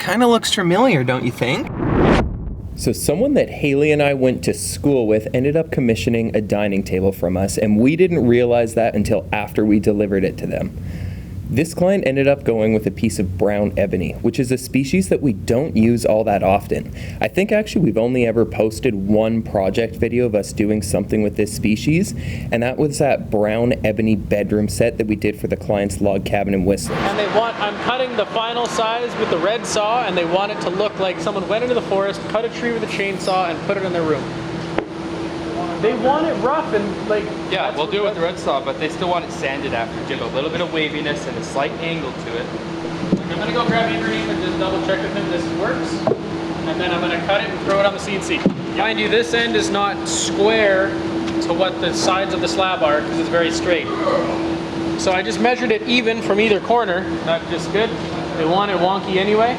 kind of looks familiar, don't you think? So someone that Haley and I went to school with ended up commissioning a dining table from us, and we didn't realize that until after we delivered it to them. This client ended up going with a piece of brown ebony, which is a species that we don't use all that often. I think actually we've only ever posted one project video of us doing something with this species, and that was that brown ebony bedroom set that we did for the client's log cabin in Whistler. And I'm cutting the final size with the red saw, and they want it to look like someone went into the forest, cut a tree with a chainsaw, and put it in their room. They want it rough and like... Yeah, we'll do it with the red saw, but they still want it sanded after. Give a little bit of waviness and a slight angle to it. I'm gonna go grab Ibrahim and just double check with him this works. And then I'm gonna cut it and throw it on the CNC. Mind you, this end is not square to what the sides of the slab are because it's very straight. So I just measured it even from either corner. That's just good. They want it wonky anyway.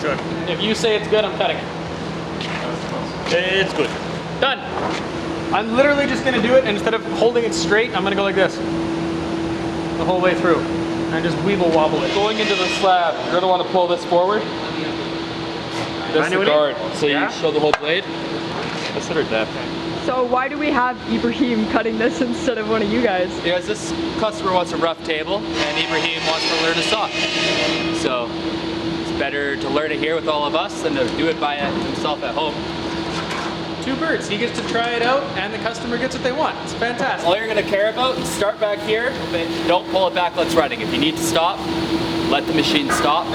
Sure. If you say it's good, I'm cutting it. It's good. Done. I'm literally just gonna do it, and instead of holding it straight, I'm gonna go like this the whole way through and just weeble wobble it. Going into the slab, you're gonna want to pull this forward. That's the guard, so you show the whole blade. Consider depth. So why do we have Ibrahim cutting this instead of one of you guys? Because this customer wants a rough table, and Ibrahim wants to learn to saw. So it's better to learn it here with all of us than to do it by himself at home. Two birds. He gets to try it out, and the customer gets what they want. It's fantastic. All you're going to care about is start back here, but don't pull it back when it's running. If you need to stop, let the machine stop,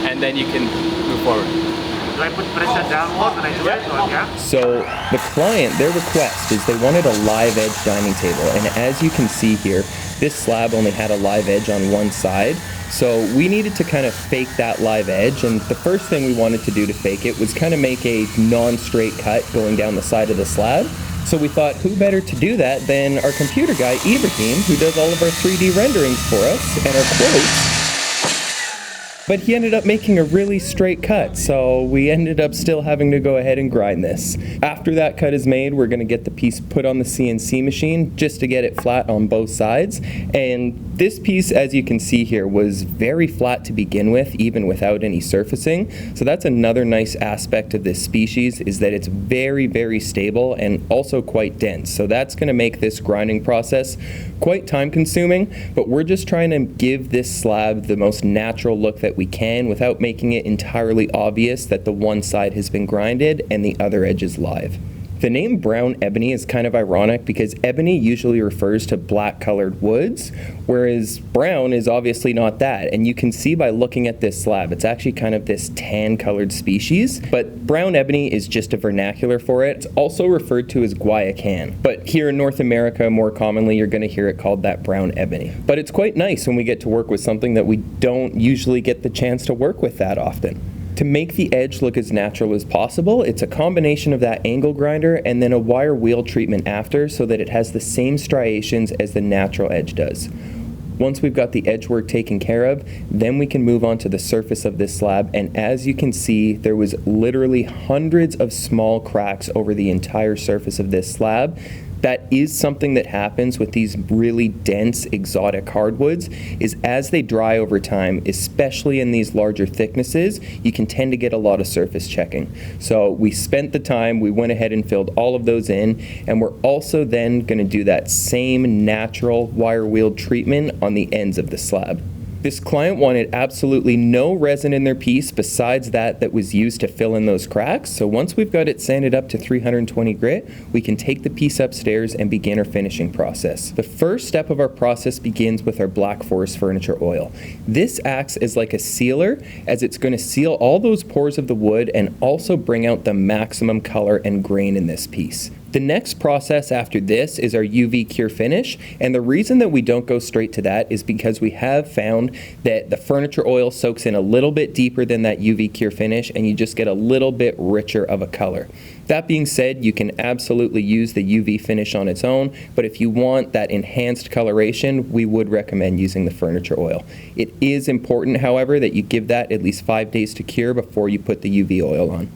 and then you can move forward. Do I put pressure downwards when I do it? Or, yeah? So the client, their request is they wanted a live edge dining table, and as you can see here, this slab only had a live edge on one side. So we needed to kind of fake that live edge, and the first thing we wanted to do to fake it was kind of make a non-straight cut going down the side of the slab. So we thought, who better to do that than our computer guy, Ibrahim, who does all of our 3D renderings for us and our quotes. But he ended up making a really straight cut, so we ended up still having to go ahead and grind this. After that cut is made, we're going to get the piece put on the CNC machine just to get it flat on both sides. And this piece, as you can see here, was very flat to begin with, even without any surfacing. So that's another nice aspect of this species, is that it's very, very stable and also quite dense. So that's going to make this grinding process quite time consuming, but we're just trying to give this slab the most natural look that we can without making it entirely obvious that the one side has been grinded and the other edge is live. The name brown ebony is kind of ironic because ebony usually refers to black colored woods, whereas brown is obviously not that. And you can see by looking at this slab, it's actually kind of this tan colored species, but brown ebony is just a vernacular for it. It's also referred to as guayacan, but here in North America, more commonly, you're gonna hear it called that brown ebony. But it's quite nice when we get to work with something that we don't usually get the chance to work with that often. To make the edge look as natural as possible, it's a combination of that angle grinder and then a wire wheel treatment after so that it has the same striations as the natural edge does. Once we've got the edge work taken care of, then we can move on to the surface of this slab, and as you can see, there was literally hundreds of small cracks over the entire surface of this slab. That is something that happens with these really dense exotic hardwoods, is as they dry over time, especially in these larger thicknesses, you can tend to get a lot of surface checking. So we spent the time, we went ahead and filled all of those in, and we're also then going to do that same natural wire wheel treatment on the ends of the slab. This client wanted absolutely no resin in their piece besides that was used to fill in those cracks. So once we've got it sanded up to 320 grit, we can take the piece upstairs and begin our finishing process. The first step of our process begins with our Black Forest furniture oil. This acts as like a sealer, as it's going to seal all those pores of the wood and also bring out the maximum color and grain in this piece. The next process after this is our UV cure finish, and the reason that we don't go straight to that is because we have found that the furniture oil soaks in a little bit deeper than that UV cure finish, and you just get a little bit richer of a color. That being said, you can absolutely use the UV finish on its own, but if you want that enhanced coloration, we would recommend using the furniture oil. It is important, however, that you give that at least 5 days to cure before you put the UV oil on.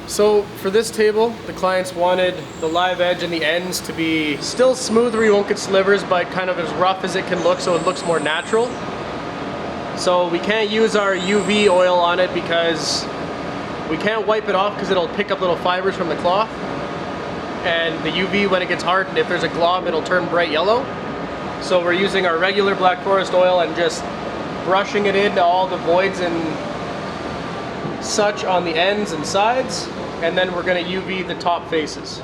So for this table, the clients wanted the live edge and the ends to be still smooth where you won't get slivers, but kind of as rough as it can look so it looks more natural. So we can't use our UV oil on it because we can't wipe it off because it'll pick up little fibers from the cloth. And the UV, when it gets hardened, if there's a glob, it'll turn bright yellow. So we're using our regular Black Forest oil and just brushing it into all the voids and such on the ends and sides. And then we're going to UV the top faces.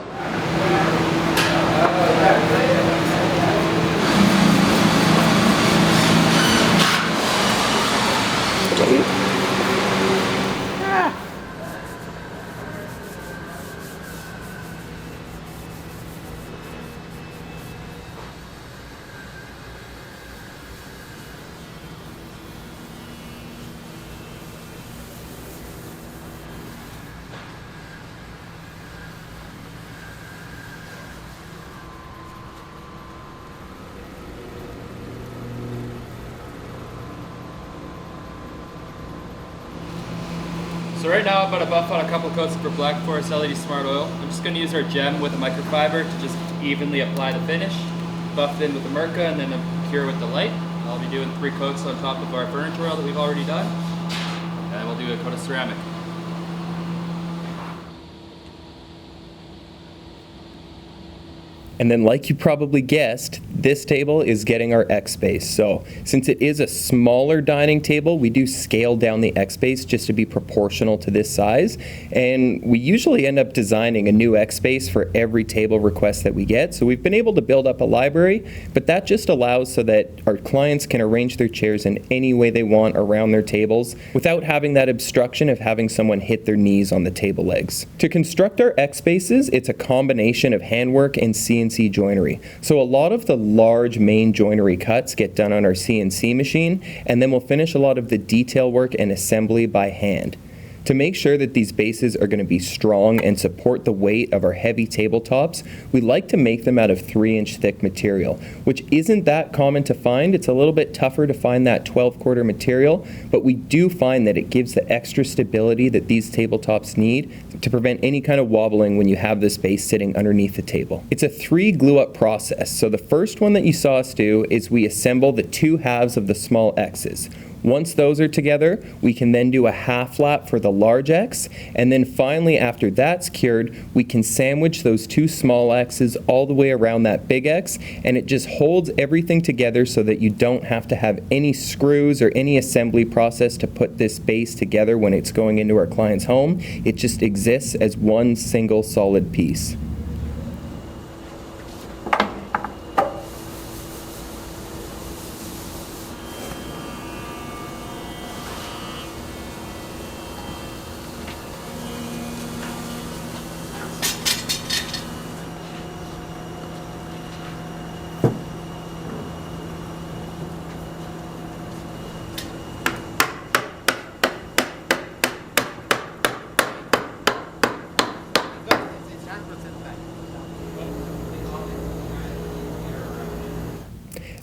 So right now I'm going to buff on a couple coats for Black Forest LED Smart Oil. I'm just going to use our gem with a microfiber to just evenly apply the finish. Buff it in with the Merca and then cure with the light. I'll be doing 3 coats on top of our furniture oil that we've already done. And then we'll do a coat of ceramic. And then, like you probably guessed, this table is getting our X base. So since it is a smaller dining table, we do scale down the X base just to be proportional to this size. And we usually end up designing a new X base for every table request that we get. So we've been able to build up a library, but that just allows so that our clients can arrange their chairs in any way they want around their tables without having that obstruction of having someone hit their knees on the table legs. To construct our X bases, it's a combination of handwork and CNC joinery. So a lot of the large main joinery cuts get done on our CNC machine, and then we'll finish a lot of the detail work and assembly by hand. To make sure that these bases are going to be strong and support the weight of our heavy tabletops, we like to make them out of 3-inch thick material, which isn't that common to find. It's a little bit tougher to find that 12-quarter material, but we do find that it gives the extra stability that these tabletops need to prevent any kind of wobbling when you have this base sitting underneath the table. It's a 3 glue-up process. So the first one that you saw us do is we assemble the 2 halves of the small X's. Once those are together, we can then do a half lap for the large X, and then finally after that's cured, we can sandwich those 2 small X's all the way around that big X, and it just holds everything together so that you don't have to have any screws or any assembly process to put this base together when it's going into our client's home. It just exists as one single solid piece.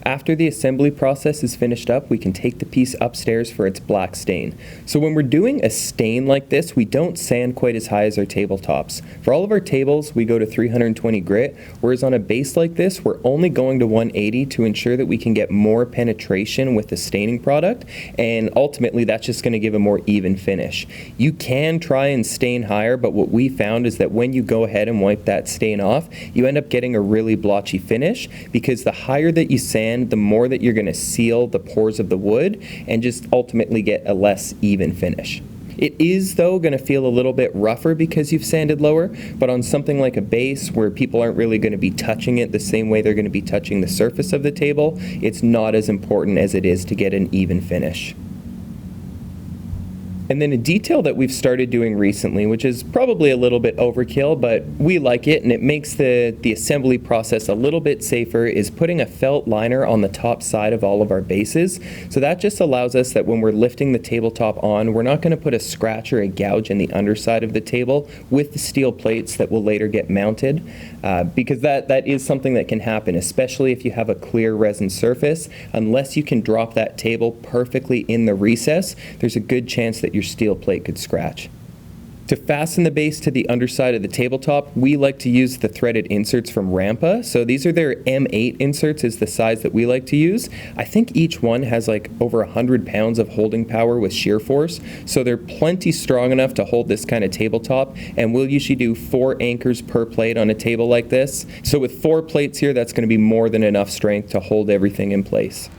After the assembly process is finished up, we can take the piece upstairs for its black stain. So when we're doing a stain like this, we don't sand quite as high as our tabletops. For all of our tables, we go to 320 grit, whereas on a base like this, we're only going to 180 to ensure that we can get more penetration with the staining product, and ultimately that's just going to give a more even finish. You can try and stain higher, but what we found is that when you go ahead and wipe that stain off, you end up getting a really blotchy finish, because the higher that you sand, the more that you're going to seal the pores of the wood and just ultimately get a less even finish. It is, though, going to feel a little bit rougher because you've sanded lower, but on something like a base where people aren't really going to be touching it the same way they're going to be touching the surface of the table, it's not as important as it is to get an even finish. And then a detail that we've started doing recently, which is probably a little bit overkill, but we like it and it makes the assembly process a little bit safer, is putting a felt liner on the top side of all of our bases. So that just allows us that when we're lifting the tabletop on, we're not going to put a scratch or a gouge in the underside of the table with the steel plates that will later get mounted, because that is something that can happen, especially if you have a clear resin surface. Unless you can drop that table perfectly in the recess, there's a good chance that your steel plate could scratch. To fasten the base to the underside of the tabletop, we like to use the threaded inserts from Rampa. So these are their M8 inserts is the size that we like to use. I think each one has like over 100 pounds of holding power with shear force. So they're plenty strong enough to hold this kind of tabletop. And we'll usually do 4 anchors per plate on a table like this. So with 4 plates here, that's going to be more than enough strength to hold everything in place.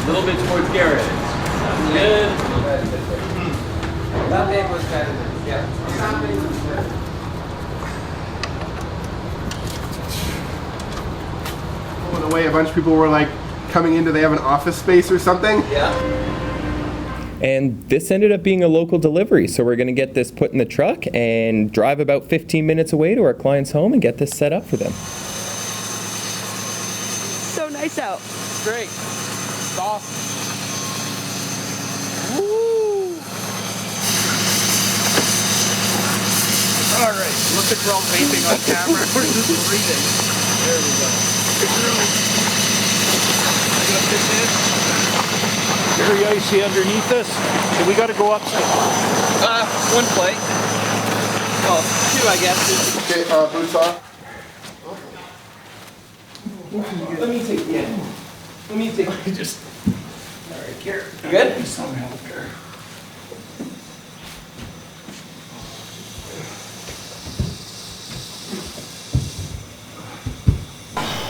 A little bit towards Garrett. Good. That big was better than, yeah. In a way, a bunch of people were like coming in, do they have an office space or something? Yeah. And this ended up being a local delivery. So we're going to get this put in the truck and drive about 15 minutes away to our client's home and get this set up for them. So nice out. Great. It's awesome. Woo! All right, look at Jerome vaping on camera. We're just breathing. There we go. I got this in. Very icy underneath us. So we got to go upstairs. 1 plate. Well, 2, I guess. Okay, boots off. Let me take the end. Let me take just. All right, here. You good?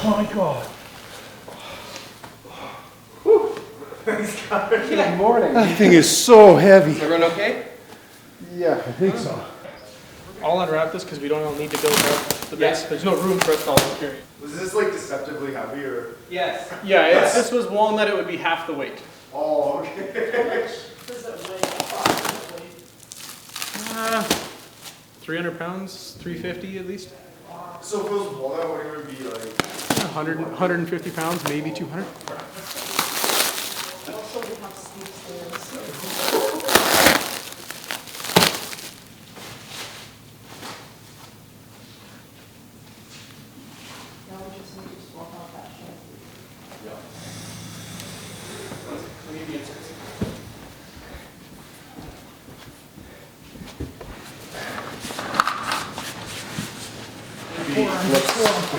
Oh my god. Good morning. That thing is so heavy. Everyone okay? Yeah, I think so. I'll unwrap this because we don't all need to build out the base. There's no room for us to all carry. Was this like deceptively heavy or? Yes. Yeah, if this was walnut, it would be half the weight. Oh, okay. 300 pounds, 350 at least. So if it was walnut, what would it be like? 100, 150 pounds, maybe 200.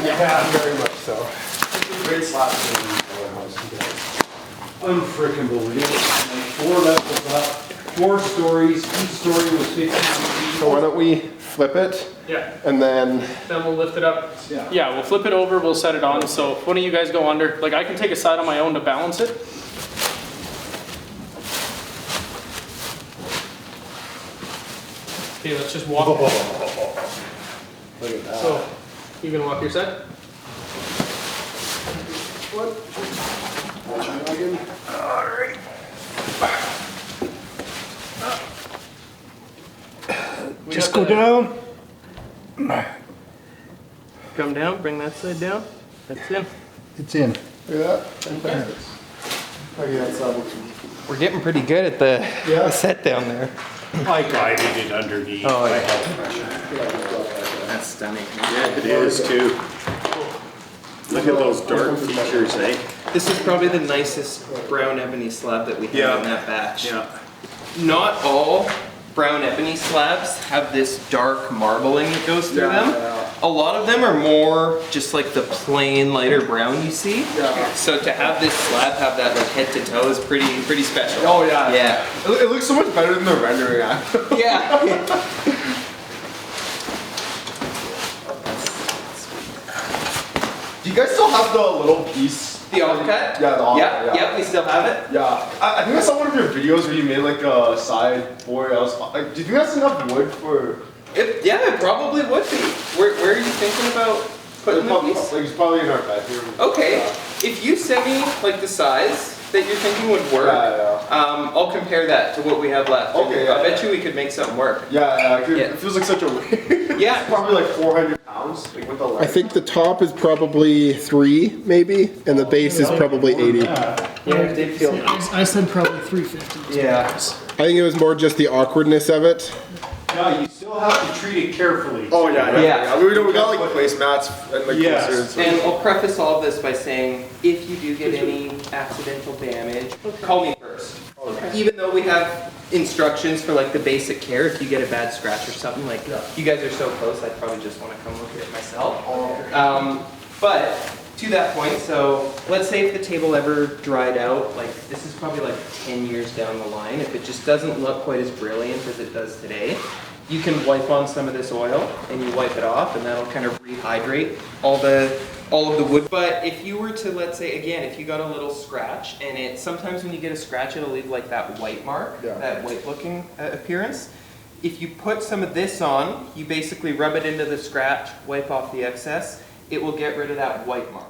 Yeah, very much so. Great slab. Unfreaking believable. 4 levels up, 4 stories. Each story was 15 feet. So why don't we flip it? Yeah. And then. Then we'll lift it up. Yeah. Yeah, we'll flip it over, we'll set it on. So if one of you guys go under, like I can take a side on my own to balance it. Okay, let's just walk. Look at that. So, you gonna walk your side? Alright. Just go down. Come down, bring that side down. That's in. It's in. Look at that. Okay, that's We're getting pretty good at the set down there. I guided it underneath. Oh, I yeah. held pressure. That's stunning. Yeah, it is too. Look at those dark features, eh? This is probably the nicest brown ebony slab that we have Yeah. in that batch. Yeah. Not all brown ebony slabs have this dark marbling that goes through them. A lot of them are more just like the plain lighter brown you see. Yeah. So to have this slab have that like head to toe is pretty special. Oh yeah. Yeah. It looks so much better than the rendering actually. Yeah. Do you guys still have the little piece? The offcut? Yeah, the offcut, Yeah, yeah. we still have it. Yeah. I think I saw one of your videos where you made like a side board. I was like, do you think that's enough wood for? Yeah, it probably would be. Where are you thinking about putting the piece? Like it's probably in our bedroom. Okay, if you send me like the size, that you're thinking would work, I'll compare that to what we have left. Okay, I bet you we could make something work. It feels like such a weight. Yeah. It's probably like 400 pounds, like with the I think the top is probably 3, maybe, and the base is probably 80. Yeah, it did feel. I said probably 350. Yeah. I think it was more just the awkwardness of it. Yeah, you still have to treat it carefully. Oh yeah. Yeah. We got like placemats and like Yes. And I'll preface all of this by saying, if you do get any accidental damage, call me first. Even though we have instructions for like the basic care, if you get a bad scratch or something, like you guys are so close, I'd probably just want to come look at it myself. But to that point, so let's say if the table ever dried out, like this is probably like 10 years down the line, if it just doesn't look quite as brilliant as it does today, you can wipe on some of this oil and you wipe it off, and that'll kind of rehydrate all of the wood. But if you were to, let's say again, if you got a little scratch, and sometimes when you get a scratch it'll leave like that white mark, that white looking appearance. If you put some of this on, you basically rub it into the scratch, wipe off the excess, it will get rid of that white mark.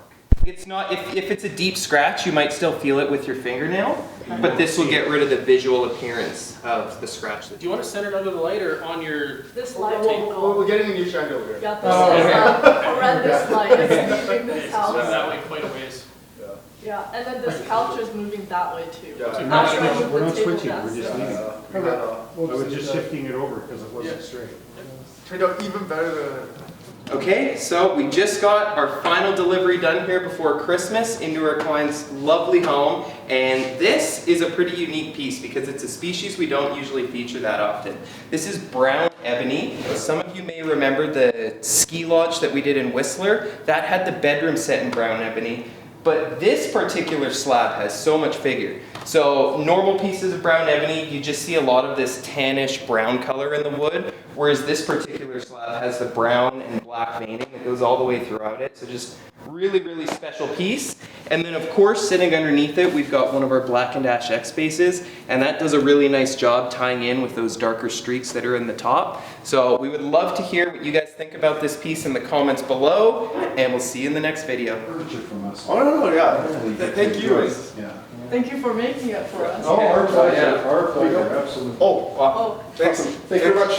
It's not, if it's a deep scratch, you might still feel it with your fingernail, but this will get rid of the visual appearance of the scratch. Do you want to center it under the light or on your... This light won't go. We're getting a new shine over here. Yeah, this is a horrendous light. It's leaving this house. That way quite a ways. Yeah, and then this couch is moving that way too. Yeah. After I move We're the not table switching, down. we're just leaving. I was just shifting it over because it wasn't straight. Turned out even better than. Okay, so we just got our final delivery done here before Christmas into our client's lovely home, and this is a pretty unique piece because it's a species we don't usually feature that often. This is brown ebony. Some of you may remember the ski lodge that we did in Whistler. That had the bedroom set in brown ebony, but this particular slab has so much figure. So normal pieces of brown ebony, you just see a lot of this tannish brown color in the wood, whereas this particular slab has the brown and black veining that goes all the way throughout it. So just really, really special piece. And then of course, sitting underneath it, we've got one of our Black and Dash X bases, and that does a really nice job tying in with those darker streaks that are in the top. So we would love to hear what you guys think about this piece in the comments below, and we'll see you in the next video. Oh no, yeah. Thank you. Yeah. Thank you for making it for us. Oh, our pleasure, Yeah. our pleasure, absolutely. Oh, wow. Oh, Thanks. Thank you very much.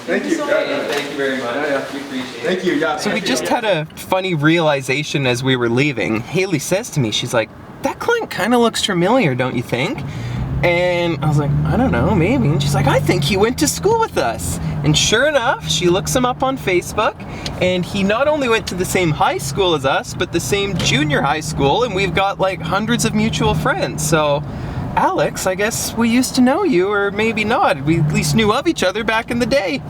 Thank you. so Hey, thank you very much. We appreciate it. Thank you. Yeah. So we just had a funny realization as we were leaving. Haley says to me, she's like, that client kind of looks familiar, don't you think? And I was like, I don't know, maybe. And she's like, I think he went to school with us. And sure enough, she looks him up on Facebook, and he not only went to the same high school as us, but the same junior high school, and we've got like hundreds of mutual friends. So Alex, I guess we used to know you, or maybe not. We at least knew of each other back in the day.